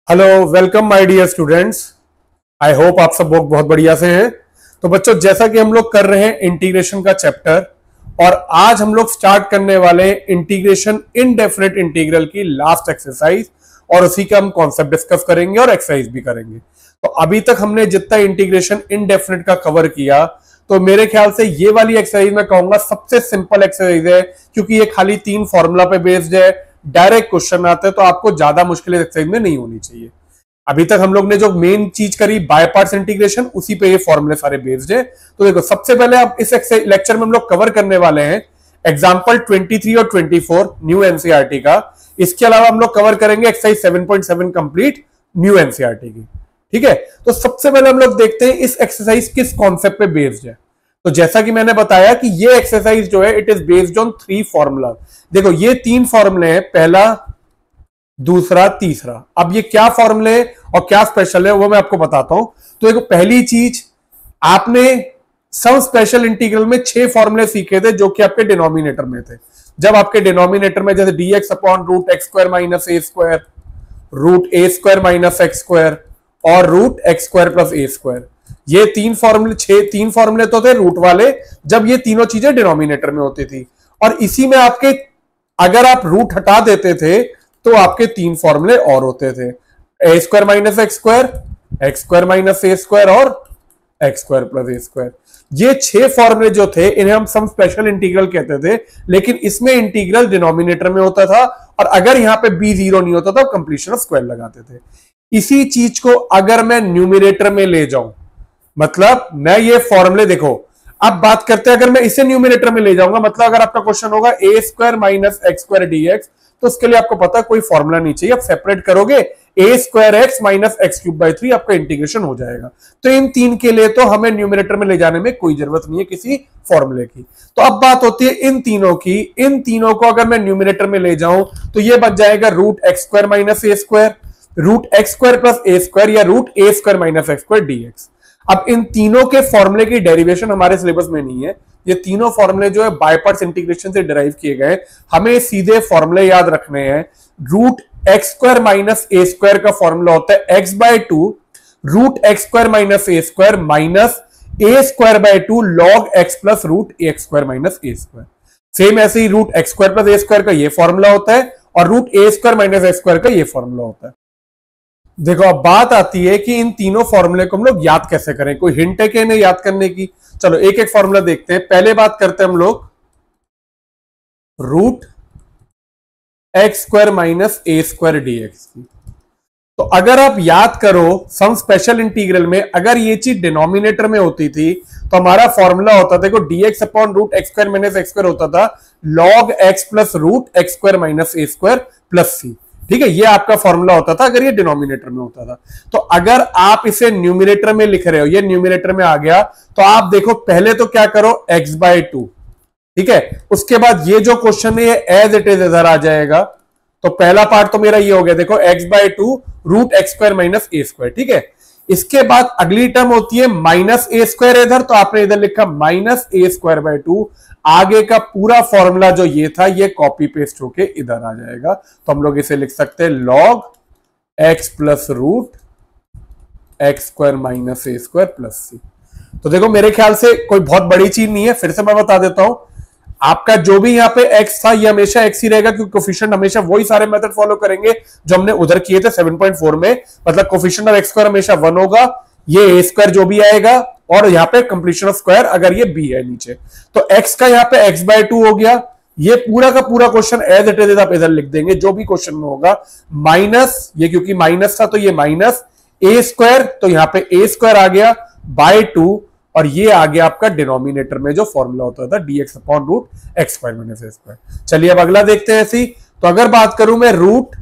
Hello, welcome my dear students. I hope आप सब लोग बहुत बढ़िया से हैं। तो बच्चों, जैसा कि हम लोग कर रहे हैं इंटीग्रेशन का चैप्टर, और आज हम लोग स्टार्ट करने वाले हैं इंटीग्रेशन इनडेफिनेट इंटीग्रल की लास्ट एक्सरसाइज, और उसी का हम कॉन्सेप्ट डिस्कस करेंगे और एक्सरसाइज भी करेंगे। तो अभी तक हमने जितना इंटीग्रेशन इनडेफिनेट का कवर किया, तो मेरे ख्याल से ये वाली एक्सरसाइज मैं कहूंगा सबसे सिंपल एक्सरसाइज है, क्योंकि ये खाली 3 फॉर्मूला पे बेस्ड है, डायरेक्ट क्वेश्चन आते हैं, तो आपको ज्यादा मुश्किल एक्सरसाइज में नहीं होनी चाहिए। अभी तक हम लोग ने जो मेन चीज करी बाय पार्ट्स इंटीग्रेशन, उसी पे ये फॉर्मूले सारे बेस्ड है। तो देखो, सबसे पहले अब इस लेक्चर में हम लोग कवर करने वाले हैं एग्जांपल 23 और 24 न्यू एनसीईआरटी का। इसके अलावा हम लोग कवर करेंगे एक्सरसाइज 7.7 कंप्लीट न्यू एनसीईआरटी की। ठीक है, तो सबसे पहले हम लोग देखते हैं इस एक्सरसाइज किस कॉन्सेप्ट पे बेस्ड है। तो जैसा कि मैंने बताया कि ये एक्सरसाइज जो है it is based on 3 formula. देखो, ये 3 फॉर्मूले हैं, पहला, दूसरा, तीसरा। अब ये क्या फॉर्मूले और क्या स्पेशल है वो मैं आपको बताता हूं। तो देखो, पहली चीज, आपने सम स्पेशल इंटीग्रल में 6 फॉर्मूले सीखे थे जो कि आपके डिनोमिनेटर में थे। जब आपके डिनोमिनेटर में जैसे dx upon root x square minus a square, root a square minus x square और root x square plus a square, ये 3 फॉर्मूले, 3 फॉर्मूले तो थे रूट वाले, जब ये तीनों चीजें डिनोमिनेटर में होती थी। और इसी में आपके, अगर आप रूट हटा देते थे तो आपके 3 फॉर्मूले और होते थे, a square minus x square minus a square और x square plus a square. ये 6 फॉर्मूले जो थे इन्हें हम सम स्पेशल इंटीग्रल कहते थे, लेकिन इसमें इंटीग्रल डिनोमिनेटर में होता था, और अगर यहां पे बी 0 नहीं होता तो कंप्लीशन ऑफ स्क्वायर लगाते थे। इसी चीज को अगर मैं न्यूमिनेटर में ले जाऊं, मतलब मैं ये फॉर्मूले, देखो अब बात करते हैं, अगर मैं इसे न्यूमिनेटर में ले जाऊंगा, मतलब अगर आपका क्वेश्चन होगा a square minus x square dx, तो उसके लिए आपको पता है कोई फॉर्मूला नहीं चाहिए, आप सेपरेट करोगे a square x minus x cube by 3, आपका इंटीग्रेशन हो जाएगा। तो इन 3 के लिए तो हमें न्यूमिनेटर में ले जाने में कोई जरूरत नहीं है किसी फॉर्मूले की। तो अब बात होती है इन तीनों की। इन तीनों को अगर मैं न्यूमिनेटर में ले जाऊं तो ये बन जाएगा root x square minus a square, root x square plus a square, या root a square minus x square dx. अब इन तीनों के फॉर्मूले की डेरिवेशन हमारे सिलेबस में नहीं है। ये तीनों फॉर्मूले जो है बाय पार्ट्स इंटीग्रेशन से डिराइव किए गए, हमें सीधे फॉर्मूले याद रखने हैं। Root x square minus a square का फॉर्मूला होता है x by 2 root x square minus a square minus a square by 2 log x plus root x square minus a square. Same ऐसे ही root x square plus a square का ये formula होता है, और root a square minus x square का ये formula होता है। देखो, अब बात आती है कि इन तीनों फॉर्मूले को हम लोग याद कैसे करें। कोई हिंट है कि इन्हें याद करने की? चलो एक एक फॉर्मूला देखते हैं। पहले बात करते हैं हम लोग root x square minus a square dx की। तो अगर आप याद करो, सम स्पेशल इंटीग्रल में अगर ये चीज डिनोमिनेटर में होती थी तो हमारा फॉर्मूला होता था, देखो, dx upon root x square minus x square होता था log x plus root x square minus a square plus c. ठीक है, ये आपका फॉर्मूला होता था अगर ये डिनोमिनेटर में होता था। तो अगर आप इसे न्यूमिनेटर में लिख रहे हो, ये न्यूमिनेटर में आ गया, तो आप देखो पहले तो क्या करो, x बाय 2। ठीक है, उसके बाद ये जो क्वेश्चन है एज इट इज इधर आ जाएगा। तो पहला पार्ट तो मेरा ये हो गया, देखो x by 2 root x square minus a square. ठीक है, इसके बाद अगली टर्म होती है माइनस ए स्क्वायर इधर, तो आपने इधर लिखा माइनस ए स्क्वायर बाय 2। आगे का पूरा फॉर्मूला जो ये था ये कॉपी पेस्ट होके इधर आ जाएगा। तो हम लोग इसे लिख सकते हैं log x plus root x square minus a square plus c. तो देखो, मेरे ख्याल से कोई बहुत बड़ी चीज नहीं है, फिर से मैं बता देता हूं। आपका जो भी यहाँ पे x था ये हमेशा x ही रहेगा, क्योंकि कोफिशिएंट हमेशा वही सारे मेथड फॉलो करेंगे जो हमने उधर किए थे 7.4 में। मतलब कोफिशिएंट ऑफ x स्क्वायर हमेशा 1 होगा, ये a स्क्वायर जो भी आएगा, और यहाँ पे कंप्लीशन ऑफ स्क्वायर अगर ये b है नीचे, तो x का यहाँ पे x बाय 2 हो गया। ये पूरा का पूरा क्वेश्चन एज इट इज आप इधर लिख देंगे जो भी क्वेश्चन में होगा, माइनस, ये क्योंकि माइनस था तो ये माइनस ए स्क्वायर, तो यहाँ पे ए स्क्वायर आ गया बाय 2, और ये आ गया आपका डिनोमिनेटर में जो फॉर्मूला होता था dx upon root x square minus a square. चलिए अब अगला देखते हैं ऐसी। तो अगर बात करूं मैं root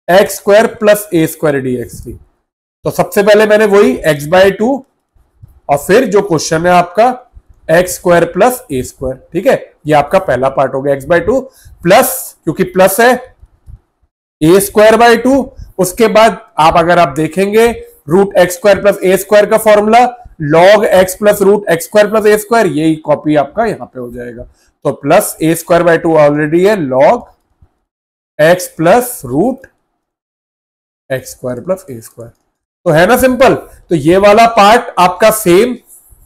x square plus a square dx की, तो सबसे पहले मैंने वही x बाय 2, और फिर जो क्वेश्चन है आपका x square plus a square. ठीक है, ये आपका पहला पार्ट हो गया, x बाय 2 प्लस, क्योंकि प्लस है, ए स्क्वायर बाय 2। उसके बाद अगर आप देखेंगे root x square plus a square का formula log x plus root x square plus a square, यही कॉपी आपका यहां पे हो जाएगा। तो plus a square by 2 already है, log x plus root x square plus a square. तो है ना सिंपल। तो ये वाला पार्ट आपका सेम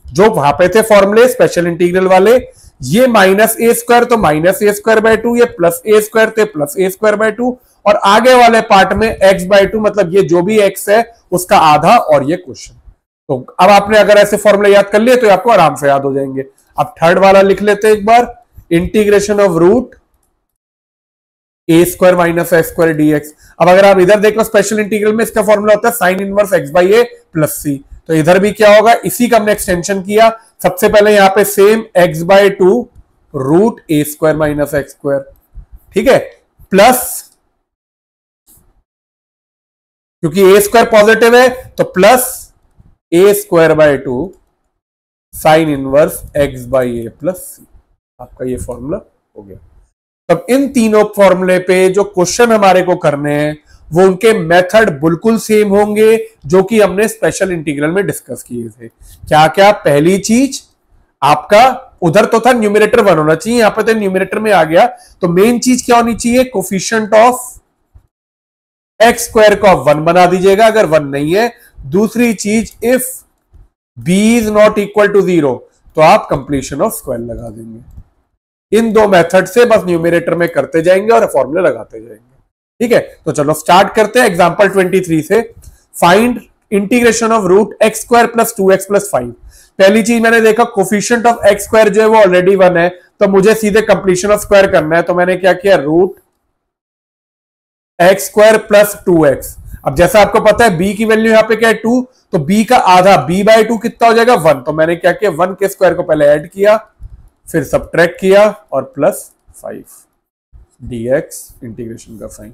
जो वहां पे थे फॉर्मूले स्पेशल इंटीग्रल वाले, ये माइनस ए स्क्वायर तो minus a square by to, ये प्लस ए स्क्वायर थे plus a square by to, और आगे वाले पार्ट में एक्स बाय टू, मतलब ये जो भी एक्स है उसका आधा और ये क्वेश्चन। तो अब आपने अगर ऐसे फॉर्मूले याद कर लिए तो आपको आराम से याद हो जाएंगे। अब थर्ड वाला लिख लेते हैं एक बार, integration of root a square minus x square dx. अब अगर आप इधर देखो स्पेशल इंटीग्रल में इसका फॉर्मूला होता है sine inverse x by a plus c, तो इधर भी क्या होगा, इसी का हमने एक्सटेंशन किया। सबसे पहले यहां पे same x by two root a square minus x square, ठीक है, प्लस, क्योंकि ए स्क्वायर पॉजिटिव है तो plus a square by two sine inverse x by a plus c. आपका ये फॉर्मूला हो गया। तब इन तीनों फॉर्मूले पे जो क्वेश्चन हमारे को करने हैं वो उनके मेथड बिल्कुल सेम होंगे जो कि हमने स्पेशल इंटीग्रल में डिस्कस किए थे। क्या क्या, पहली चीज आपका उधर तो था न्यूमरेटर 1 होना चाहिए, यहां पे तो न्यूमरेटर में आ गया, तो मेन चीज क्या होनी चाहिए, कोफिशिएंट ऑफ एक्स स्क्वायर को आप 1 बना दीजिएगा अगर 1 नहीं है। दूसरी चीज, if b is not equal to 0 तो आप कंप्लीशन ऑफ स्क्वायर लगा देंगे। इन दो मेथड से बस न्यूमरेटर में करते जाएंगे और फॉर्मूले लगाते जाएंगे। ठीक है, तो चलो स्टार्ट करते हैं एग्जांपल 23 से। Find integration of root x square plus 2x plus 5। पहली चीज मैंने देखा कोफिशिएंट ऑफ एक्स स्क्वायर जो है वो ऑलरेडी 1 है, तो मुझे सीधे कंप्लीशन ऑफ स्क्वायर करना है, तो मैंने क्या किया, root x square plus 2x। अब जैसा आपको पता है b की वैल्यू यहां पे क्या है 2, तो b का आधा b बाय 2 कितना हो जाएगा 1, तो मैंने क्या किया 1 के स्क्वायर को पहले ऐड किया, फिर सबट्रैक्ट किया और प्लस 5 dx इंटीग्रेशन का साइन।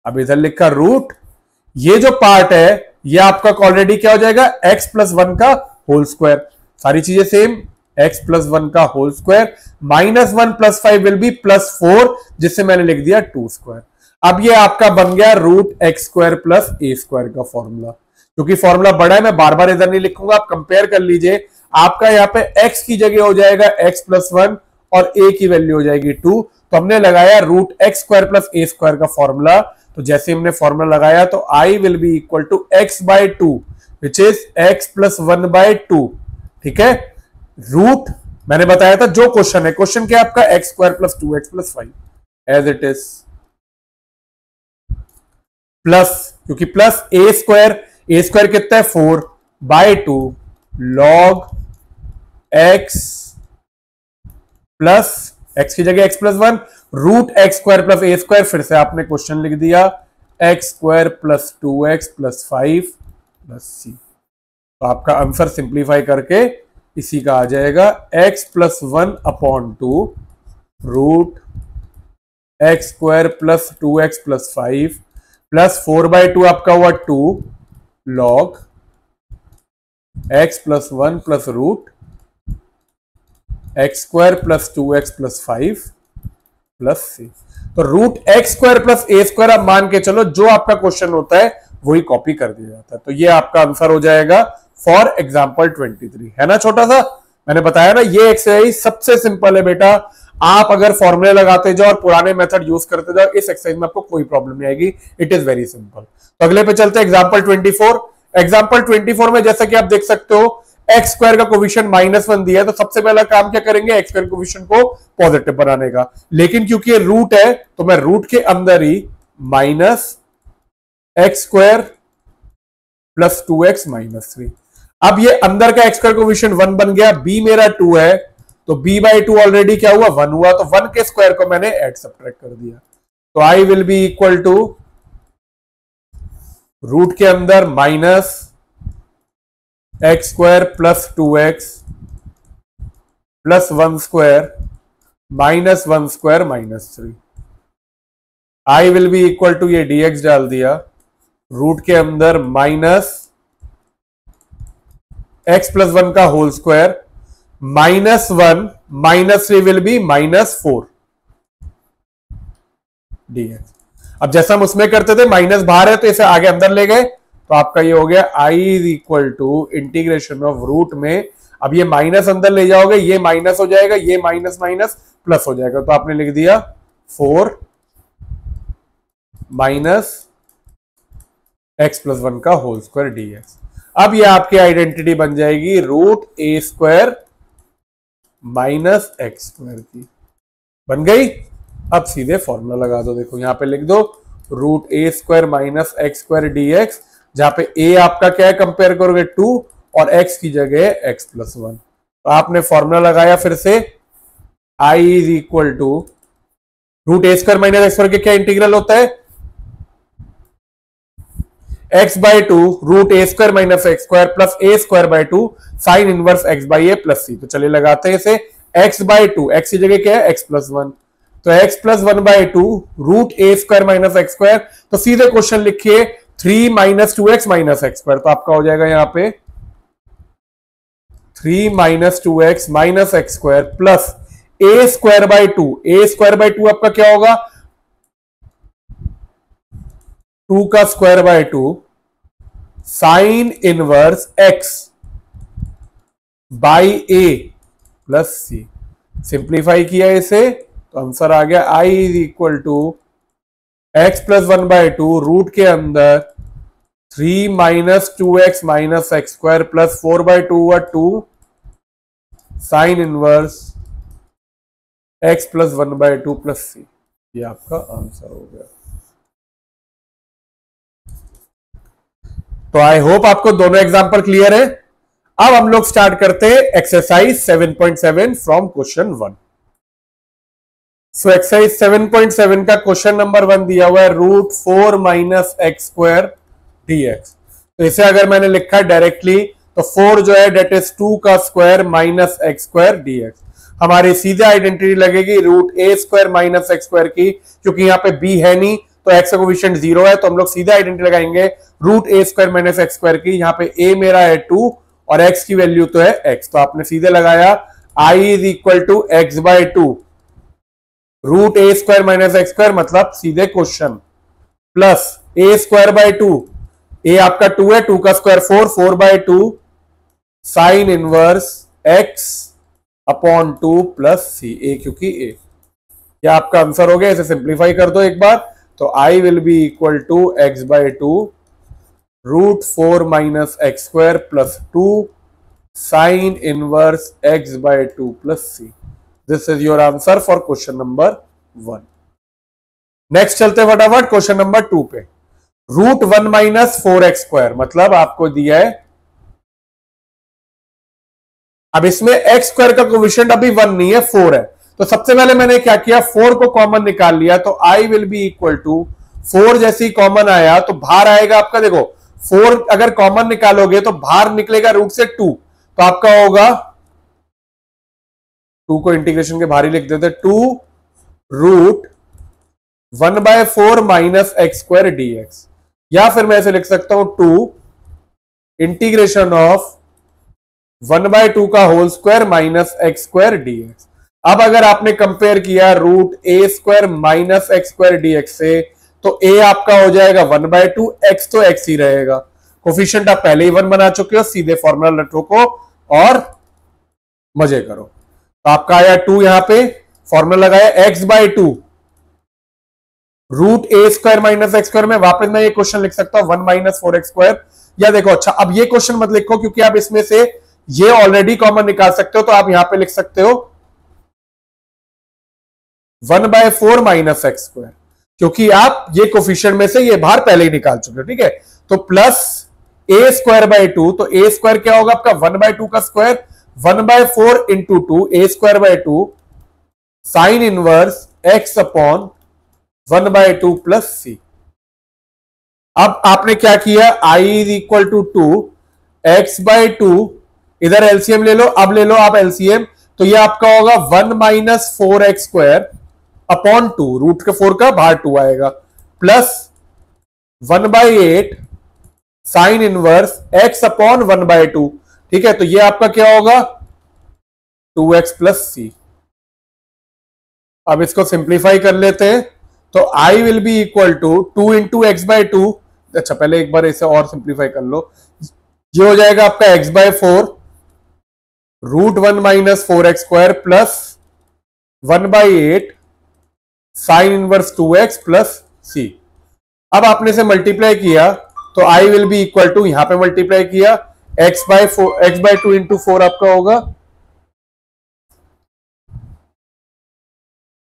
अब इधर लिखा रूट, ये जो पार्ट है ये आपका ऑलरेडी क्या हो जाएगा x प्लस 1 का होल स्क्वायर, सारी चीजें सेम, x प्लस 1 का whole square minus 1 plus 5 will be plus 4, जिससे मैंने लिख दिया 2 स्क्वायर। अब ये आपका बन गया root x square plus a square का फॉर्मूला। क्योंकि फॉर्मूला बड़ा है मैं बार बार इधर नहीं लिखूंगा, आप कंपेयर कर लीजिए। आपका यहाँ पे x की जगह हो जाएगा x प्लस 1 और a की वैल्यू हो जाएगी 2, तो हमने लगाया root x square plus a square का फॉर्मूला। तो जैसे हमने फॉर्मूला लगाया तो i will be equal to x by 2 which is x plus 1 by 2। ठीक है, रूट मैंने बताया था जो क्वेश्चन है, क्वेश्चन क्या है आपका x square plus 2x plus 5 as it is, plus, क्योंकि प्लस ए स्क्वायर कितना है 4 by 2 log x plus x की जगह x plus 1 root x square plus a square, फिर से आपने क्वेश्चन लिख दिया x square plus 2x plus 5 plus c. तो आपका आंसर सिंप्लीफाई करके इसी का आ जाएगा x plus 1 upon 2 root x square plus 2x plus 5 plus 4 by 2 आपका हुआ 2 log x plus 1 plus root x square plus 2x plus 5 plus c. तो root x square plus a square आप मान के चलो, जो आपका क्वेश्चन होता है वही कॉपी कर दिया जाता है। तो ये आपका आंसर हो जाएगा फॉर एग्जांपल 23। है ना छोटा सा, मैंने बताया ना ये एक्सरसाइज सबसे सिंपल है बेटा। आप अगर फॉर्मूले लगाते जाओ और पुराने मेथड यूज करते जाओ, इस एक्सरसाइज में आपको कोई प्रॉब्लम नहीं आएगी, इट इज वेरी सिंपल। तो अगले पे चलते हैं एग्जांपल 24। एग्जांपल 24 में जैसा कि आप देख सकते हो एक्स स्क्वायर का कोफिशिएंट -1 दिया है, तो सबसे पहला काम क्या करेंगे, एक्स स्क्वायर कोफिशिएंट को पॉजिटिव बनाने का। लेकिन क्योंकि ये रूट है तो मैं रूट के अंदर ही minus x square plus 2x minus 3। अब ये अंदर का एक्स स्क्वायर कोफिशिएंट 1 बन गया, b मेरा 2 है तो b बाई 2 ऑलरेडी क्या हुआ 1 हुआ, तो 1 के स्क्वायर को मैंने ऐड सब्ट्रैक्ट कर दिया। तो i will be equal to root के अंदर minus x square plus 2x plus 1 square minus 1 square minus 3। i will be equal to ये dx डाल दिया, रूट के अंदर माइनस एक्स प्लस 1 का whole square minus 1 minus 3 will be minus 4 dx। अब जैसा हम उसमें करते थे माइनस बाहर है तो इसे आगे अंदर ले गए, तो आपका ये हो गया i is equal to integration of root में, अब ये माइनस अंदर ले जाओगे ये माइनस हो जाएगा, ये माइनस माइनस प्लस हो जाएगा, तो आपने लिख दिया 4 माइनस एक्स प्लस वन का होल स्क्वायर डी एक्स। अब ये आपकी आइडेंटिटी बन जाएगी root a square minus x square की। बन गई। अब सीधे फॉर्मूला लगा दो। देखो यहां पे लिख दो root a square minus x square d x, जहां पे ए आपका क्या है, कंपेयर करोगे 2 और एक्स की जगह एक्स प्लस वन। तो आपने फॉर्मूला लगाया फिर से, I is equal to root a square minus x square के क्या इंटीग्रल होता है, x by two root a square minus x square plus a square by two sine inverse x by a plus c. तो चलिए लगाते हैं इसे, x by to, x की जगह क्या है एक्स प्लस वन, तो x plus one by two root a square minus x square. तो सीधे क्वेश्चन लिखिए 3 minus two x minus x square, तो आपका हो जाएगा यहां पे 3 minus two x minus x square plus a square by two, a square by two आपका क्या होगा 2 का square by 2 sine inverse x by a plus c. Simplify किया इसे तो आंसर आ गया I is equal to x plus one by two root के अंदर 3 minus two x minus x square plus 4 by two व 2 sine inverse x plus one by two plus c. ये आपका आंसर हो गया। तो आई होप आपको दोनों एग्जांपल क्लियर है। अब हम लोग स्टार्ट करते हैं exercise 7.7 from question 1। So exercise 7.7 का क्वेश्चन नंबर 1 दिया हुआ है root 4 minus x square d x. तो इसे अगर मैंने लिखा डायरेक्टली तो 4 जो है डेट इज 2 का square minus x square d x. हमारी सीधे आइडेंटिटी लगेगी root a square minus x square की, क्योंकि यहाँ पे बी है नहीं तो एक्स का कोफिशिएंट 0 है, तो हम लोग सीधे आइडेंटिटी लगाएंगे root a square minus x square की। यहाँ पे ए मेरा है 2 और एक्स की वैल्यू तो है एक्स, तो आपने सीधे लगाया I is equal to x by 2 root a square minus x square, मतलब सीधे question plus a square by 2, a आपका 2 है, 2 का square 4, 4 by 2 sine inverse x upon 2 plus c, a क्योंकि ए। क्या आपका आंसर हो गया। इसे सिंप्लीफाई कर दो एक बार, तो I will be equal to x by 2 root 4 minus x square plus 2 sine inverse x by 2 plus c. This is your answer for question number 1। Next चलते फटाफट क्वेश्चन नंबर 2 पे। रूट 1 माइनस 4 एक्स स्क्वायर, मतलब आपको दिया है, अब इसमें x square का कोफिशिएंट अभी 1 नहीं है 4 है, तो सबसे पहले मैंने क्या किया 4 को कॉमन निकाल लिया, तो I will be equal to 4 जैसी कॉमन आया तो बाहर आएगा आपका, देखो 4 अगर कॉमन निकालोगे तो बाहर निकलेगा रूट से 2, तो आपका होगा 2 को इंटीग्रेशन के बाहर ही लिख देते 2 root 1 by 4 minus x square d x, या फिर मैं ऐसे लिख सकता हूं 2 इंटीग्रेशन ऑफ 1 बाय 2 का whole square minus x square d x. अब अगर आपने कंपेयर किया root a square minus x square d x से, तो ए आपका हो जाएगा 1 बाय 2, एक्स तो एक्स ही रहेगा, कोफिशिएंट आप पहले ही 1 बना चुके हो, सीधे फॉर्मूला ठोको और मजे करो। तो आपका आया 2, यहां पे फॉर्मूला लगाया x by 2 root a square minus x square में, वापस मैं ये क्वेश्चन लिख सकता हूं 1 माइनस 4 एक्स स्क्वायर, या देखो अच्छा अब ये क्वेश्चन मत लिखो क्योंकि आप इसमें से ये ऑलरेडी कॉमन निकाल सकते हो, तो आप यहां पे लिख सकते हो 1 बाय 4 माइनस एक्स स्क्वायर, क्योंकि आप ये कोफिशिएंट में से ये बाहर पहले ही निकाल चुके हो, ठीक है। तो प्लस ए स्क्वायर बाय 2, तो ए स्क्वायर क्या होगा आपका 1 बाय 2 का square, 1 by 4 into 2 a square by 2 sine inverse x upon 1 by 2 plus c. अब आपने क्या किया I is equal to 2 x by 2, इधर एलसीएम ले लो, अब ले लो आप एलसीएम, तो ये आपका होगा 1 minus 4 x square upon 2, root के 4 का बाहर 2 आएगा, plus 1 by 8 sine inverse x upon 1 by 2, ठीक है। तो ये आपका क्या होगा 2x प्लस सी। अब इसको सिंप्लीफाई कर लेते हैं, तो I will be equal to 2 into x by 2, अच्छा पहले एक बार इसे और सिंप्लीफाई कर लो, ये हो जाएगा आपका x by 4 root 1 minus 4 x square plus 1 by 8 sine inverse 2x plus c. अब आपने से मल्टीप्लाई किया तो I will be equal to, यहां पे मल्टीप्लाई किया एक्स बाय टू इंटू 4 आपका होगा।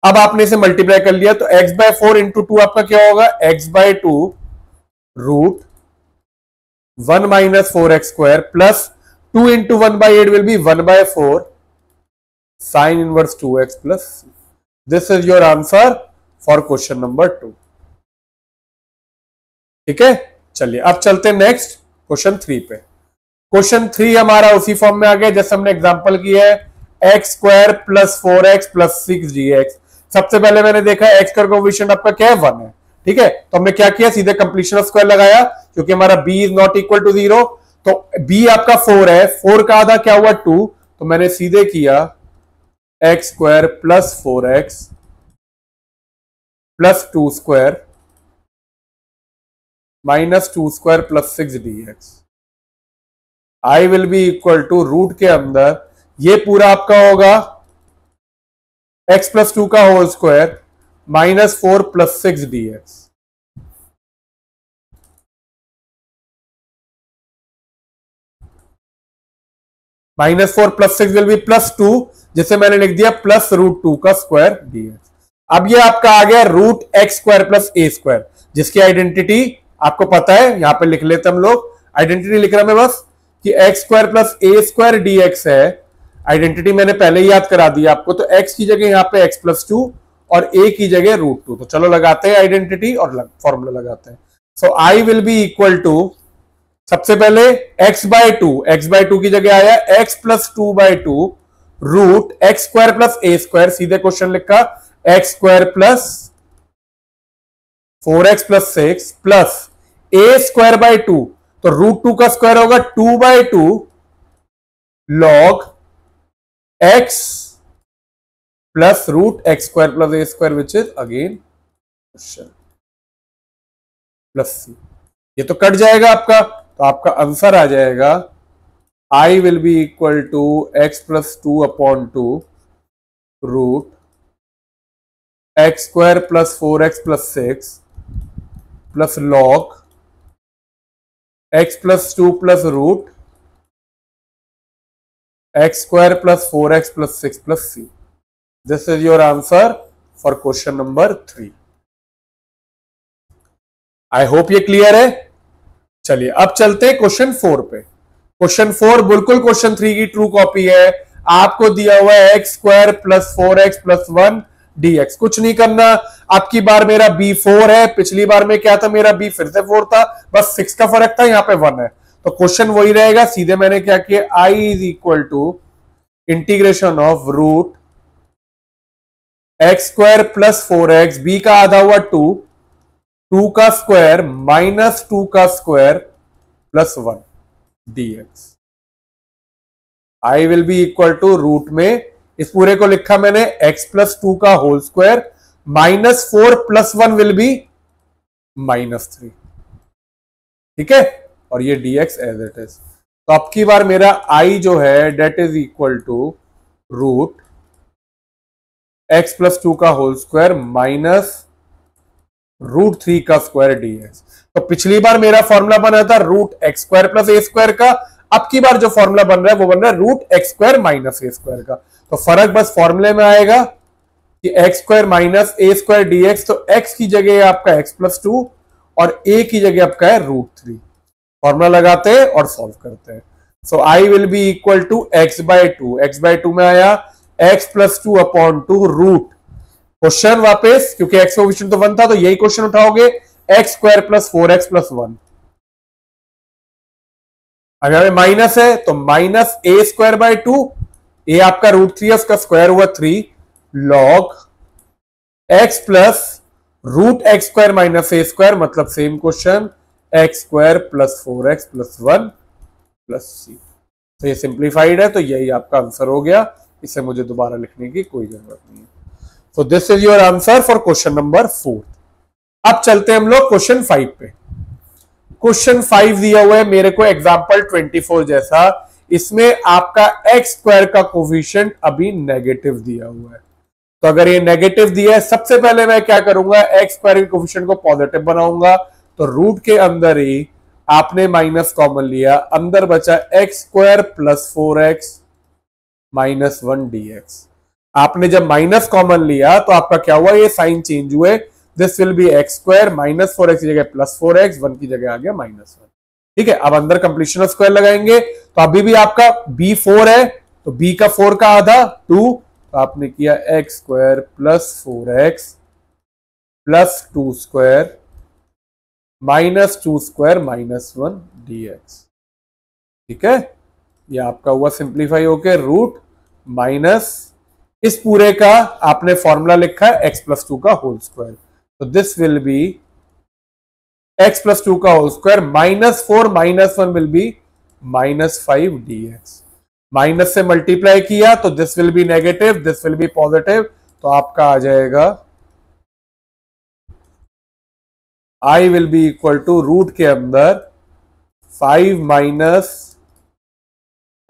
अब आपने इसे मल्टीप्लाई कर लिया तो x बाय 4 इंटू 2 आपका क्या होगा, x by 2 root 1 minus 4x square plus 2 into 1 by 8 will be 1 by 4 sine inverse 2x plus. This is your answer for question number 2। ठीक है, चलिए अब चलते हैं नेक्स्ट क्वेश्चन 3 पे। क्वेश्चन 3 हमारा उसी फॉर्म में आ गया जैसे हमने एग्जांपल किया है, x square plus 4x plus 6dx। सबसे पहले मैंने देखा एक्स का कोएफिशिएंट आपका क्या है, 1 है। ठीक है, तो हमने क्या किया, सीधे कंप्लीशन ऑफ स्क्वायर लगाया क्योंकि हमारा b is not equal to 0। तो b आपका 4 है, 4 का आधा क्या हुआ 2, तो मैंने सीधे किया x square plus 4x plus 2 square minus 2 square plus 6dx। I will be equal to root के अंदर ये पूरा आपका होगा x प्लस 2 का whole square minus 4 plus 6dx। Minus 4 plus 6 will be plus 2, जिसे मैंने लिख दिया प्लस रूट 2 का स्क्वायर dx। अब ये आपका आ गया root x square plus a square, जिसकी आइडेंटिटी आपको पता है, यहां पे लिख लेते हम लोग। आइडेंटिटी लिख रहा मैं बस कि x square plus a square dx है। आइडेंटिटी मैंने पहले ही याद करा दी आपको, तो x की जगह यहां पे x प्लस 2 और a की जगह रूट 2। तो चलो लगाते हैं आइडेंटिटी और फॉर्मूला लगाते हैं। So I will be equal to, सबसे पहले x बाय टू की जगह आया x plus 2 by 2 root x square plus a square, सीधे क्वेश्चन लिखा x square plus 4x plus 6 plus a square by 2, तो रूट 2 का स्क्वायर होगा 2 by 2 log x plus root x square plus a square which is again question plus c. ये तो cut जाएगा आपका, तो आपका आंसर आ जाएगा I will be equal to x plus 2 upon 2 root x square plus 4x plus 6 plus log x plus 2 plus root x square plus 4x plus 6 plus c. This is your answer for question number 3। I hope ये clear है। चलिए अब चलते हैं question 4 पे। Question 4 बिल्कुल question 3 की true copy है। आपको दिया हुआ है x square plus 4x plus 1 dx। कुछ नहीं करना, आपकी बार मेरा b 4 है, पिछली बार में क्या था मेरा b फिर से 4 था, बस 6 का फर्क था, यहाँ पे 1 है, तो क्वेश्चन वही रहेगा। सीधे मैंने क्या किया, i is equal to integration of root x square plus 4x, b का आधा हुआ 2, 2 का स्क्वायर माइनस 2 का square plus 1 dx। I will be equal to root में इस पूरे को लिखा मैंने x प्लस 2 का whole square minus 4 plus 1 will be minus 3। ठीक है, और ये dx एज इट इज। तो अब की बार मेरा i जो है that is equal to root x plus 2 का होल स्क्वायर माइनस रूट 3 का स्क्वायर dx। तो पिछली बार मेरा फॉर्मूला बना था root x square plus a square का, अब की बार जो फॉर्मूला बन रहा है वो बन रहा है root x square minus a square का। तो फर्क बस फॉर्मूले में आएगा कि x square minus a square dx, तो x की जगह आपका x प्लस 2 और a की जगह आपका है रूट 3। फॉर्मूला लगाते हैं और सॉल्व करते हैं। So I will be equal to x by 2 में आया x plus 2 upon 2 root, question वापस क्योंकि x कोएफिशिएंट तो 1 था तो यही क्वेश्चन उठाओगे, x square plus 4x plus 1। अब यहां माइनस है तो minus a square by 2, a आपका रूट 3 है, उसका स्क्वायर हुआ 3 log x plus root x square minus a square, मतलब same question x square plus 4x plus 1 plus c. तो ये सिंप्लीफाइड है, तो यही आपका आंसर हो गया, इसे मुझे दोबारा लिखने की कोई जरूरत नहीं है। So this is your answer for question number 4। अब चलते हैं हम लोग क्वेश्चन 5 पे। क्वेश्चन 5 दिया हुआ है मेरे को एग्जांपल 24 जैसा, इसमें आपका एक्स स्क्वायर का कोफिशिएंट अभी नेगेटिव दिया हुआ है। तो अगर ये नेगेटिव दिया है, सबसे पहले मैं क्या करूंगा, एक्स स्क्वायर के कोफिशिएंट को पॉजिटिव बनाऊंगा, तो रूट के अंदर ही आपने माइनस कॉमन लिया, अंदर बचा x square plus 4x minus 1 dx। आपने जब माइनस कॉमन लिया तो आपका क्या हुआ, ये साइन चेंज हुए, this will be x square minus 4x की जगह प्लस 4x, 1 की जगह आ गया माइनस 1। ठीक है, अब अंदर कंप्लीशन ऑफ स्क्वायर लगाएंगे तो अभी भी आपका b 4 है, तो b का 4 का आधा 2, तो आपने किया x square plus 4x plus 2 square minus 2 square minus 1 dx। ठीक है, ये आपका हुआ सिंप्लीफाई होके रूट माइनस इस पूरे का आपने फॉर्मूला लिखा है x प्लस 2 का होल स्क्वायर, तो this will be x plus 2 का whole square minus 4 minus 1 will be minus 5 dx। माइनस से मल्टीप्लाई किया तो this will be negative, this will be positive, तो आपका आ जाएगा i will be equal to root के अंदर 5 माइनस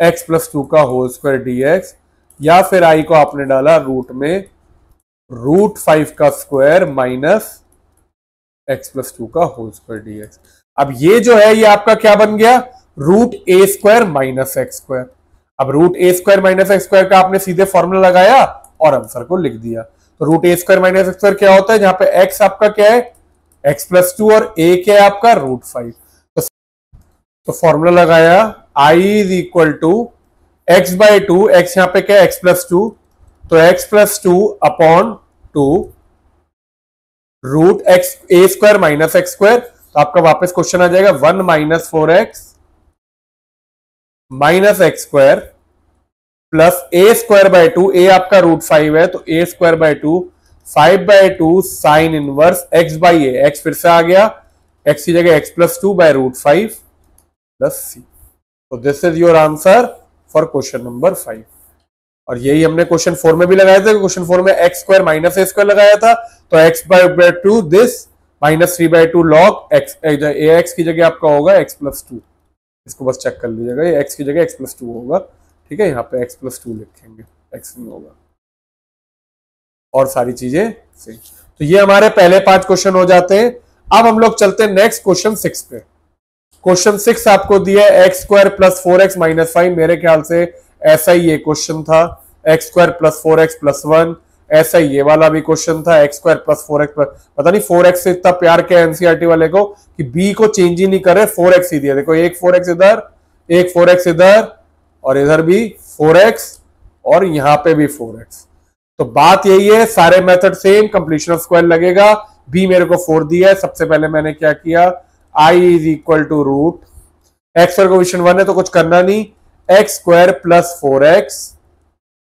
x प्लस 2 का होल स्क्वायर dx, या फिर i को आपने डाला रूट में रूट 5 का स्क्वायर माइनस x प्लस 2 का होल स्क्वायर dx। अब ये जो है ये आपका क्या बन गया, root a square minus x square. अब root a square minus x square का आपने सीधे फॉर्मूला लगाया और आंसर को लिख दिया। तो root a square minus x square क्या होता है, जहां पे x आपका क्या है x प्लस 2 और a क्या है आपका रूट 5। तो फॉर्मूला लगाया i is equal to x by 2, x यहां पे क्या है x प्लस 2, तो x plus 2 upon 2 root x a square minus x square, तो आपका वापस क्वेश्चन आ जाएगा 1 minus 4x minus x square plus a square by 2, a आपका रूट 5 है तो a square by 2 5 by 2 sine inverse x by a, x फिर से आ गया x की जगह x plus 2 by root 5 plus c. तो this is your answer for question number 5। और यही हमने क्वेश्चन 4 में भी लगाया था, क्वेश्चन 4 में x square minus a square लगाया था, तो x by 2 this minus 3 by 2 log x, a x की जगह आपका होगा x प्लस 2, इसको बस चेक कर लीजिएगा, ये x की जगह x प्लस 2 होगा। ठीक है, यहाँ पे x प्लस 2 लिखेंगे, x नहीं होगा, और सारी चीजें सही। तो ये हमारे पहले 5 क्वेश्चन हो जाते हैं। अब हम लोग चलते हैं नेक्स्ट क्वेश्चन 6 पे। क्वेश्चन 6 आपको दिया है x square plus 4x minus 5, मेरे ख्याल से ऐसा ही ये क्वेश्चन था, x square plus 4x plus 1, ऐसा ही ये वाला भी क्वेश्चन था x square plus 4x plus, पता नहीं 4x से इतना प्यार क्या एनसीईआरटी वाले को कि b को चेंज ही नहीं कर रहे, 4x ही दिया। देखो एक 4x इधर, एक 4x इधर, और इधर भी 4x, और यहां पे भी 4x। तो बात यही है, सारे method same, completion of square लगेगा। b मेरे को 4 दिया है, सबसे पहले मैंने क्या किया, i is equal to root x square question 1 है तो कुछ करना नहीं, x square plus 4x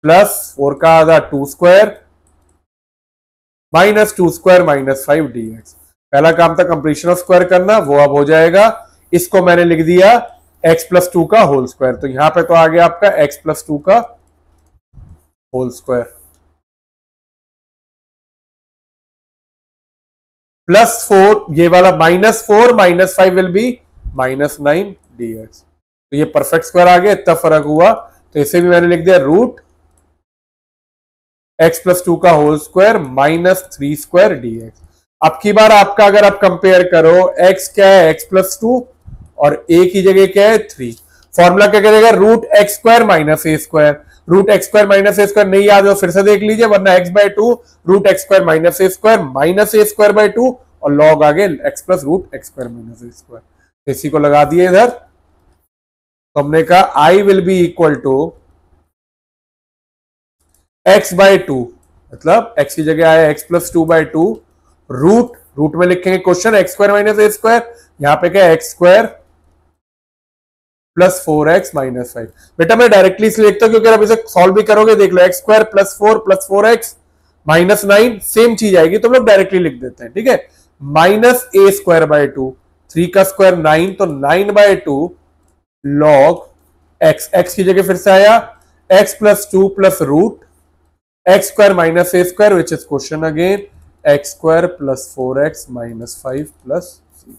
plus 4 का आधा 2 square minus 2 square minus 5 dx। पहला काम था कंप्लीशन ऑफ स्क्वायर करना, वो अब हो जाएगा। इसको मैंने लिख दिया x प्लस 2 का होल स्क्वायर, तो यहां पे तो आ गया आपका x प्लस 2 का होल स्क्वायर प्लस 4, ये वाला minus 4 minus 5 will be minus 9 dx। तो ये परफेक्ट स्क्वायर आ गया, इतना फर्क हुआ, तो इसे भी मैंने लिख दिया रूट x प्लस 2 का whole square minus 3 square dx। अब की बार आपका अगर आप कंपेयर करो, x क्या है x प्लस 2 और a की जगह क्या है 3, फॉर्मूला क्या करेगा root x square minus a square. Root x square minus a square नहीं याद हो फिर से देख लीजिए, वरना x by 2 root x square minus a square minus a square by 2 और लॉग आगे x plus root x square minus a square. इसी को लगा दिए इधर, तो हमने कहा i will be equal to x by 2, मतलब x की जगह आया x प्लस 2 बाय 2 रूट में लिखेंगे question x square minus a square, यहां पे क्या x square plus 4x minus 5। बेटा मैं डायरेक्टली इसलिए लिखता हूं क्योंकि आप इसे सॉल्व भी करोगे, देख लो x square plus 4 plus 4x minus 9 same चीज आएगी, तो हम लोग डायरेक्टली लिख देते हैं। ठीक है, माइनस ए स्क्वायर बाय 2, 3 का स्क्वायर 9, तो 9 बाय 2 लॉग x, x की जगह फिर से आया x plus 2 plus root x square minus a square which is question again x square plus 4x minus 5 plus c।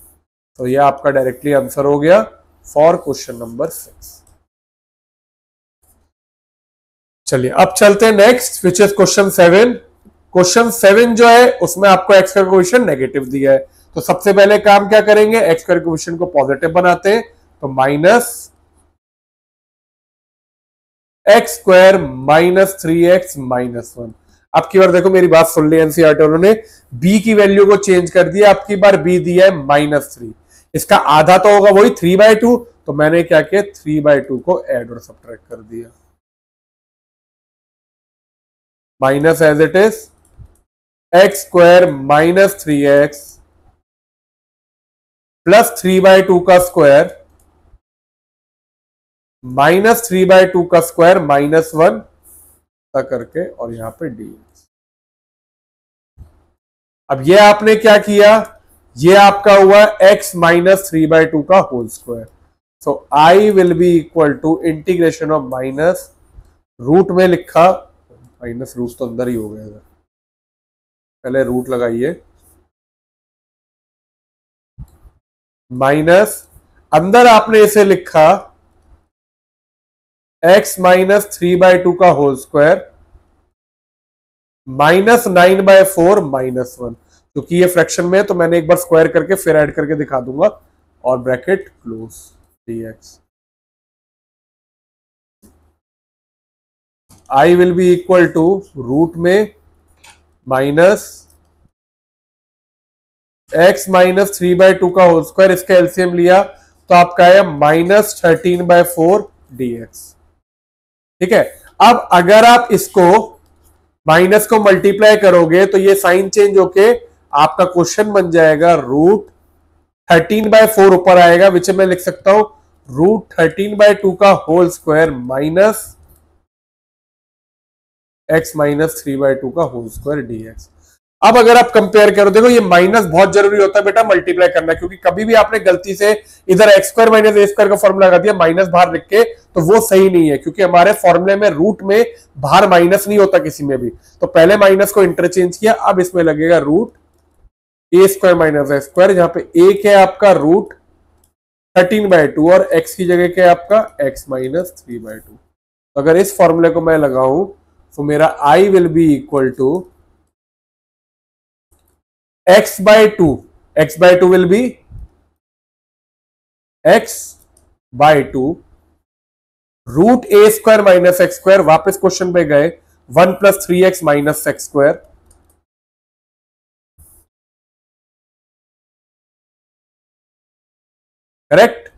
तो ये आपका डायरेक्टली आंसर हो गया फॉर क्वेश्चन नंबर 6। चलिए अब चलते हैं next which is question 7। Question 7 जो है उसमें आपको एक्स का कोएफिशिएंट नेगेटिव दिया है, तो सबसे पहले काम क्या करेंगे, एक्स स्क्वायर कोएफिशिएंट को पॉजिटिव बनाते हैं, तो minus x square minus 3x-1। अब की बार देखो मेरी बात सुन ली एनसीईआरटी वालों ने, b की वैल्यू को चेंज कर दिया, अब की बार b दिया है -3, इसका आधा तो होगा वही 3/2, तो मैंने क्या किया 3/2 को ऐड और सब्ट्रैक्ट कर दिया, minus as it is x square minus 3x plus 3/2 का स्क्वायर माइनस 3/2 का स्क्वायर -1 करके और यहां पे dx। अब ये आपने क्या किया, ये आपका हुआ x माइनस 3/2 का whole square, so I will be equal to integration of minus root में लिखा, माइनस रूट तो अंदर ही हो गया, पहले रूट लगाइए, माइनस अंदर आपने इसे लिखा x माइनस 3/2 का होल स्क्वायर -9/4 -1, क्योंकि ये फ्रैक्शन में है तो मैंने एक बार स्क्वायर करके फिर ऐड करके दिखा दूंगा, और bracket close dx। I will be equal to root में माइनस x माइनस 3/2 का होल स्क्वायर, इसका एलसीएम लिया तो आपका है -13/4 dx। ठीक है, अब अगर आप इसको माइनस को मल्टीप्लाई करोगे तो ये साइन चेंज होके आपका क्वेश्चन बन जाएगा √13/4 ऊपर आएगा, विच मैं लिख सकता हूं √13/2 का whole square minus x minus 3/2 का होल स्क्वायर dx। अब अगर आप कंपेयर करो, देखो ये माइनस बहुत जरूरी होता है बेटा मल्टीप्लाई करना, क्योंकि कभी भी आपने गलती से इधर x square minus a square का फॉर्मूला लगा दिया माइनस बाहर लिख के, तो वो सही नहीं है, क्योंकि हमारे फॉर्मूले में रूट में बाहर माइनस नहीं होता किसी में भी, तो पहले माइनस को इंटरचेंज किया, अब इसमें लगेगा √a square minus a square, जहां पे एक है आपका √13/2 और x की जगह क्या है आपका x माइनस 3/2। तो अगर इस फॉर्मूले को मैं लगाऊं तो मेरा I will be equal to x/2, x/2 will be x/2 √a square minus x square, वापस क्वेश्चन पे गए 1 + 3x minus x square, correct,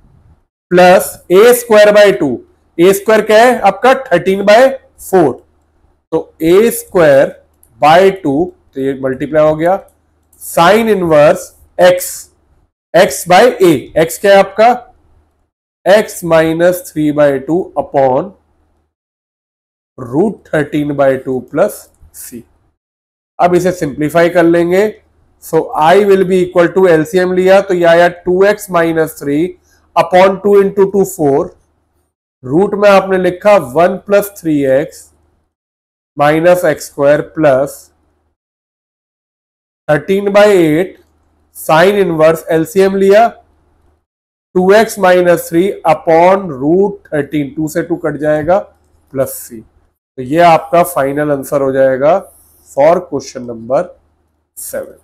plus a square by 2, a square क्या है आपका 13/4, तो a स्क्वायर बाय 2, तो ये मल्टीप्लाई हो गया, sine inverse x, x by a, x क्या है आपका x minus 3/2 upon √13/2 plus c। अब इसे सिंप्लीफाई कर लेंगे, so I will be equal to LCM लिया तो यह आया 2x minus 3 upon 2 into 2 4, root में आपने लिखा 1 + 3x minus x square plus 13/8 sine inverse, LCM लिया 2x माइनस 3 अपॉन √13, 2 से 2 कट जाएगा प्लस c, तो ये आपका फाइनल आंसर हो जाएगा for question number 7।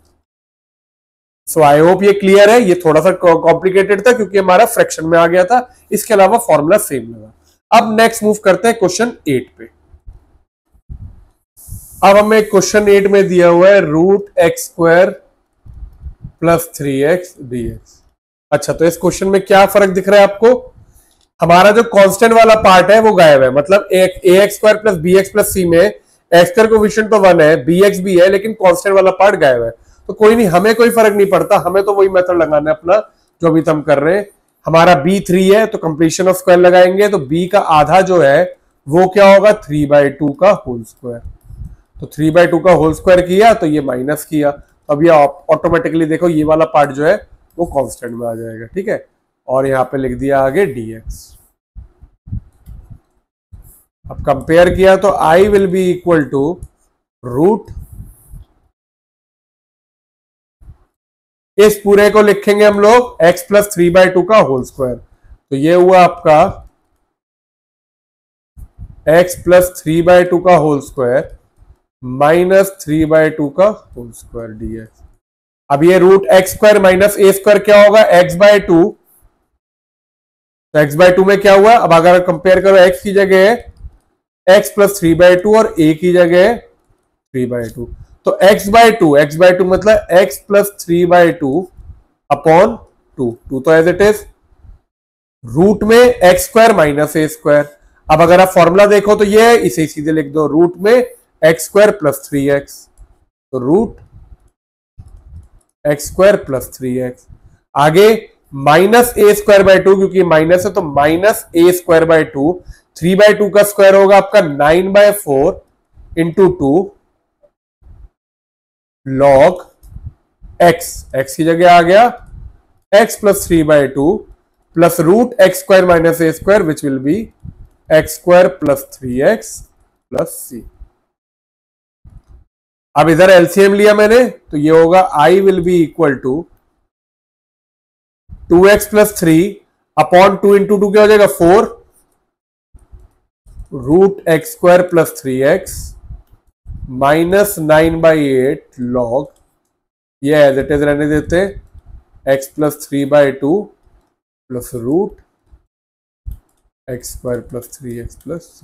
So I hope ये क्लियर है, ये थोड़ा सा कॉम्प्लिकेटेड था क्योंकि हमारा फ्रैक्शन में आ गया था, इसके अलावा फॉर्मूला सेम लगा। अब नेक्स्ट मूव करते हैं क्वेश्चन 8 पे। अब हमें क्वेश्चन 8 में दिया हुआ है √x² प्लस 3x dx। अच्छा, तो इस क्वेश्चन में क्या फर्क दिख रहा है आपको, हमारा जो कांस्टेंट वाला पार्ट है वो गायब है, मतलब ax² plus bx plus c में एक्स स्क्वायर कोएफिशिएंट तो 1 है, bx भी है, लेकिन कांस्टेंट वाला पार्ट गायब है, तो कोई नहीं, हमें कोई फर्क नहीं पड़ता, हमें तो वही मेथड लगाना है अपना जो अभी हम कर रहे हैं। हमारा b 3 है तो कंप्लीशन ऑफ स्क्वायर लगाएंगे, तो b का आधा जो है वो क्या होगा 3/2 का होल स्क्वायर, तो 3/2 का होल स्क्वायर किया तो ये माइनस किया, अब ये ऑटोमेटिकली देखो ये वाला पार्ट जो है वो कांस्टेंट में आ जाएगा, ठीक है, और यहां पे लिख दिया आगे dx। अब कंपेयर किया तो I will be equal to root, इस पूरे को लिखेंगे हम लोग x प्लस 3/2 का होल स्क्वायर, तो ये हुआ आपका x प्लस 3/2 का होल स्क्वायर माइनस 3/2 का होल स्क्वायर dx। अब ये root x square minus a square क्या होगा, एक्स बाय टू। तो एक्स बाय टू में क्या हुआ, अब अगर कंपेयर करो एक्स की जगह एक्स प्लस 3/2 और ए की जगह 3/2, तो एक्स बाय टू मतलब एक्स प्लस 3/2 अपॉन टू तो एज इट इज रूट में x square minus a square. अब अगर आप फॉर्मूला देखो तो ये है, इसे सीधे लिख दो, रूट में एक्स स्क्वायर प्लस 3x, तो root x square plus 3x। आगे minus a square by to, क्योंकि माइनस है तो minus a square by to, 3/2 का स्क्वायर होगा आपका 9/4 इंटू 2 लॉग एक्स की जगह आ गया x plus 3/2 plus root x square minus a square which will be x square plus 3x plus c. अब इधर एलसीएम लिया मैंने तो ये होगा I will be equal to 2x plus 3 upon 2 into 2 क्या हो जाएगा 4 root x square plus 3x minus 9/8 log, ये एज इट इज रहने देते, x plus 3/2 plus root x square plus 3x plus.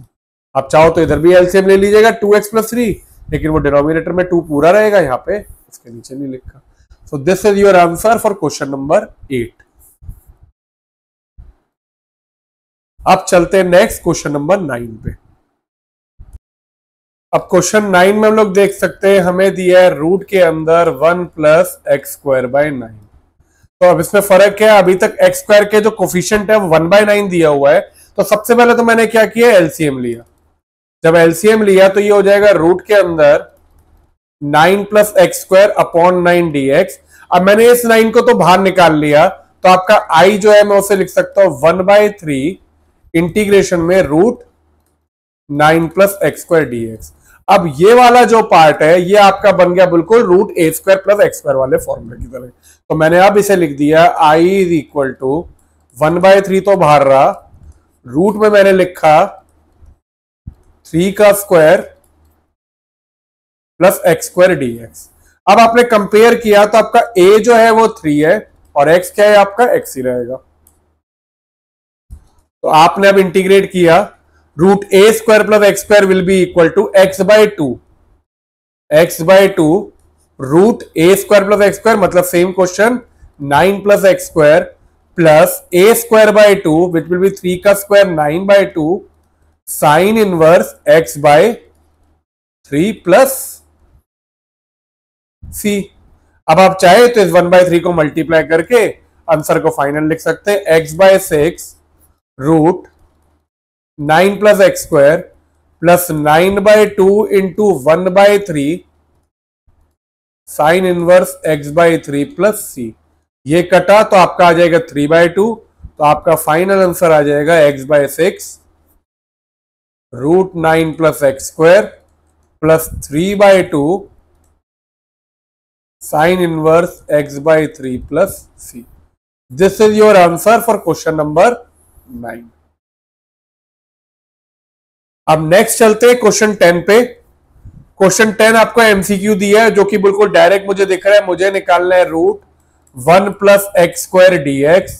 आप चाहो तो इधर भी एलसीएम ले लीजिएगा 2x प्लस 3, लेकिन वो डिनोमिनेटर में 2 पूरा रहेगा, यहां पे इसके नीचे नहीं लिखा। So this is your answer for question number 8। अब चलते हैं नेक्स्ट क्वेश्चन नंबर 9 पे। अब क्वेश्चन 9 में हम लोग देख सकते हैं हमें दिया है रूट के अंदर 1 प्लस एक्स स्क्वायर बाय 9। तो अब इसमें फर्क क्या है, अभी तक एक्स स्क्वायर के जो कोफिशिएंट है वो 1/9 दिया हुआ है। तो सबसे पहले तो मैंने क्या किया, एलसीएम लिया। जब एलसीएम लिया तो ये हो जाएगा रूट के अंदर 9 plus x square upon 9 dx। अब मैंने इस 9 को तो बाहर निकाल लिया, तो आपका आई जो है मैं उसे लिख सकता हूं 1/3 इंटीग्रेशन में root 9 plus x square dx। अब ये वाला जो पार्ट है ये आपका बन गया बिल्कुल root a square plus x square वाले फॉर्मूले की तरह। तो मैंने अब इसे लिख दिया आई इज इक्वल टू 1/3 तो बाहर रहा, रूट में मैंने लिखा 3 का square plus x square dx। अब आपने कंपेयर किया तो आपका a जो है वो 3 है और x क्या है आपका x ही रहेगा। तो आपने अब इंटीग्रेट किया, root a square plus x square will be equal to x/2 root a square plus x square मतलब same question 9 plus x square plus a square by 2 which will be 3 का square 9/2 sine inverse x by 3 plus c. अब आप चाहे तो इस 1/3 को multiply करके answer को फाइनल लिख सकते हैं, x/6 root 9 plus x square plus 9/2 into 1/3 sine inverse x/3 plus c. ये कटा तो आपका आ जाएगा 3/2, तो आपका फाइनल आंसर आ जाएगा x/6 root 9 plus x square plus 3/2 sine inverse x/3 plus c. This is your answer for question number 9। अब नेक्स्ट चलते हैं क्वेश्चन 10 पे। क्वेश्चन 10 आपको एमसीक्यू दिया है जो कि बिल्कुल डायरेक्ट मुझे दिख रहा है, मुझे निकालना है root 1 plus x square dx,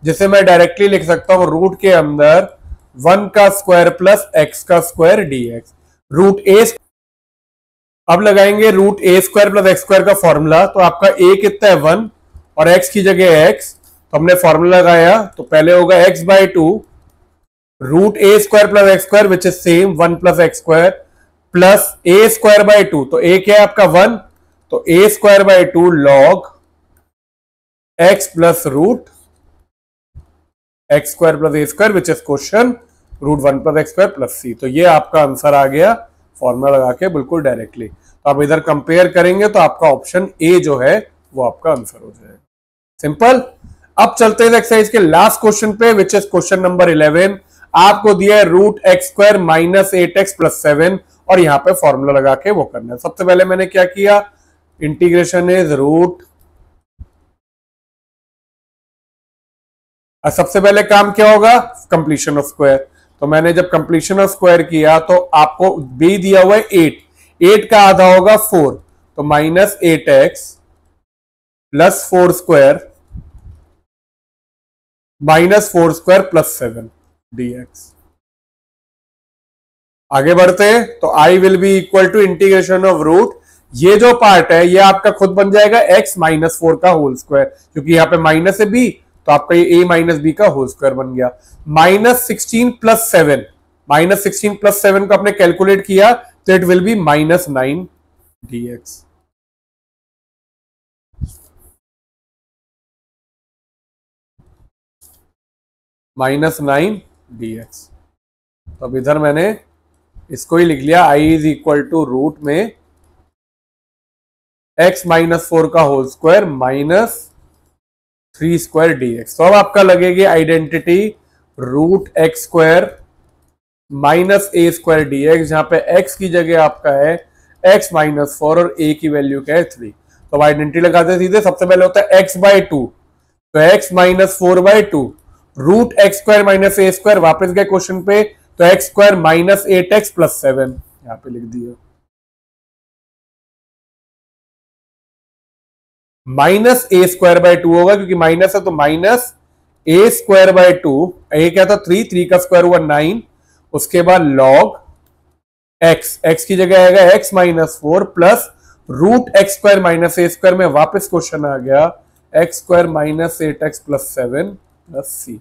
जिसे मैं डायरेक्टली लिख सकता हूं रूट के अंदर 1 का स्क्वायर प्लस एक्स का स्क्वायर dx। रूट ए, अब लगाएंगे root a square plus x square का फॉर्मूला, तो आपका ए कितना है 1 और एक्स की जगह एक्स, तो हमने फॉर्मूला लगाया तो पहले होगा x/2 root a square plus x square which is same 1 plus x square plus a square by 2, तो ए क्या है आपका 1, तो a square by 2 log x plus root x square plus a square which is question root 1 plus x square plus c. तो ये आपका answer आ गया फॉर्मूला लगा के बिल्कुल डायरेक्टली। तो आप इधर कंपेयर करेंगे तो आपका ऑप्शन ए जो है वो आपका आंसर हो जाएगा, सिंपल। अब चलते हैं एक्सरसाइज के लास्ट क्वेश्चन पे विच इज क्वेश्चन नंबर 11। आपको दिया है root x square minus 8x plus 7 और यहां पे फॉर्मूला लगा के वो करना है। सबसे पहले मैंने क्या किया, इंटीग्रेशन इज रूट, सबसे पहले काम क्या होगा, कंप्लीशन ऑफ स्क्वायर। तो मैंने जब कंप्लीशन ऑफ स्क्वायर किया तो आपको बी दिया हुआ है 8 का आधा होगा 4, तो minus 8x plus 4 square minus 4 square plus 7 dx। आगे बढ़ते हैं तो I will be equal to integration of root, ये जो पार्ट है ये आपका खुद बन जाएगा x माइनस 4 का होल स्क्वायर, क्योंकि यहां पे माइनस है b तो आपका ये a माइनस बी का होल स्क्वायर बन गया। माइनस 16 प्लस 7, माइनस 16 प्लस 7 को आपने कैलकुलेट किया तो it will be minus 9 dx। Minus 9 dx। तो अब इधर मैंने इसको ही लिख लिया, i is equal to root में x माइनस 4 का whole square minus 3 square dx। तो अब आपका लगेगी identity root x square minus a square dx, जहां पे x की जगह आपका है x माइनस 4 और a की वैल्यू क्या है 3। तो अब आइडेंटिटी लगाते हैं सीधे, सबसे पहले होता है x बाय 2, तो x minus 4 by 2 root x square minus a square, वापस गए क्वेश्चन पे तो x square minus 8x plus 7 यहां पे लिख दिया। माइनस ए स्क्वायर बाय 2 होगा क्योंकि माइनस है तो माइनस ए स्क्वायर बाय 2, ए क्या था 3 का स्क्वायर हुआ 9, उसके बाद लॉग एक्स, एक्स की जगह आएगा x minus 4 plus root x square minus a square में वापस क्वेश्चन आ गया x square minus 8x plus 7 plus c.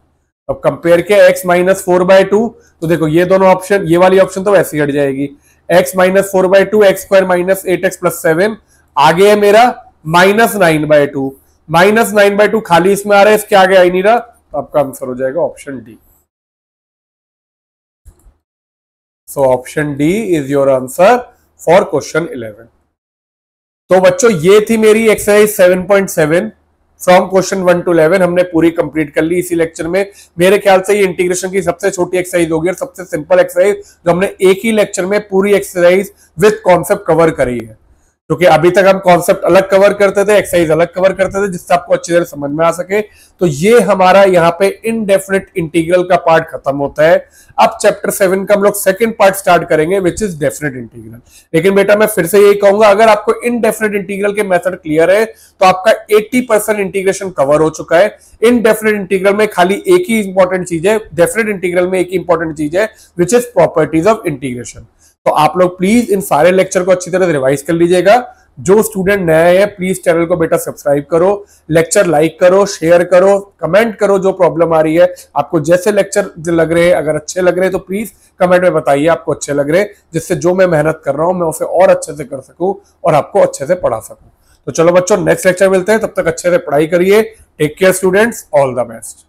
अब कंपेयर किया x माइनस 4 बाय 2, तो देखो ये दोनों ऑप्शन, ये वाली ऑप्शन तो वैसे ही हट जाएगी, x minus 4 by 2 x square minus 8x plus 7, आगे है मेरा माइनस 9 बाय 2, माइनस 9 बाय 2 खाली इसमें आ रहा है, इसके आगे आ ही नहीं रहा, तो आपका आंसर हो जाएगा option D. So option D is your answer for question 11। तो बच्चों ये थी मेरी एक्सरसाइज 7.7 फ्रॉम क्वेश्चन 1 to 11, हमने पूरी कंप्लीट कर ली इसी लेक्चर में। मेरे ख्याल से ये इंटीग्रेशन की सबसे छोटी एक्सरसाइज होगी और सबसे सिंपल एक्सरसाइज जो हमने एक ही लेक्चर में पूरी एक्सरसाइज विद कॉन्सेप्ट कवर करी है, क्योंकि अभी तक हम कॉन्सेप्ट अलग कवर करते थे, एक्सरसाइज अलग कवर करते थे, जिससे आपको अच्छी तरह समझ में आ सके। तो ये हमारा यहाँ पे इनडेफिनिट इंटीग्रल का पार्ट खत्म होता है। अब चैप्टर 7 का हम लोग सेकंड पार्ट स्टार्ट करेंगे विच इज डेफिनेट इंटीग्रल। लेकिन बेटा मैं फिर से यही कहूंगा, अगर आपको इनडेफिनिट इंटीग्रल के मेथड क्लियर है तो आपका 80% इंटीग्रेशन कवर हो चुका है। इनडेफिनिट इंटीग्रल में खाली एक ही इंपॉर्टेंट चीज है, डेफिनेट इंटीग्रल में एक ही इंपॉर्टेंट चीज है which is properties of integration. तो आप लोग प्लीज इन सारे लेक्चर को अच्छी तरह से रिवाइज कर लीजिएगा। जो स्टूडेंट नए हैं प्लीज चैनल को बेटा सब्सक्राइब करो, लेक्चर लाइक करो, शेयर करो, कमेंट करो जो प्रॉब्लम आ रही है आपको, जैसे लेक्चर लग रहे हैं, अगर अच्छे लग रहे हैं तो प्लीज कमेंट में बताइए आपको अच्छे लग रहे हैं, जिससे जो मैं मेहनत कर रहा हूं मैं उसे और अच्छे से कर सकूं और आपको अच्छे से पढ़ा सकूं। तो चलो बच्चों नेक्स्ट लेक्चर मिलते हैं, तब तक अच्छे से पढ़ाई करिए। Take care students, all the best.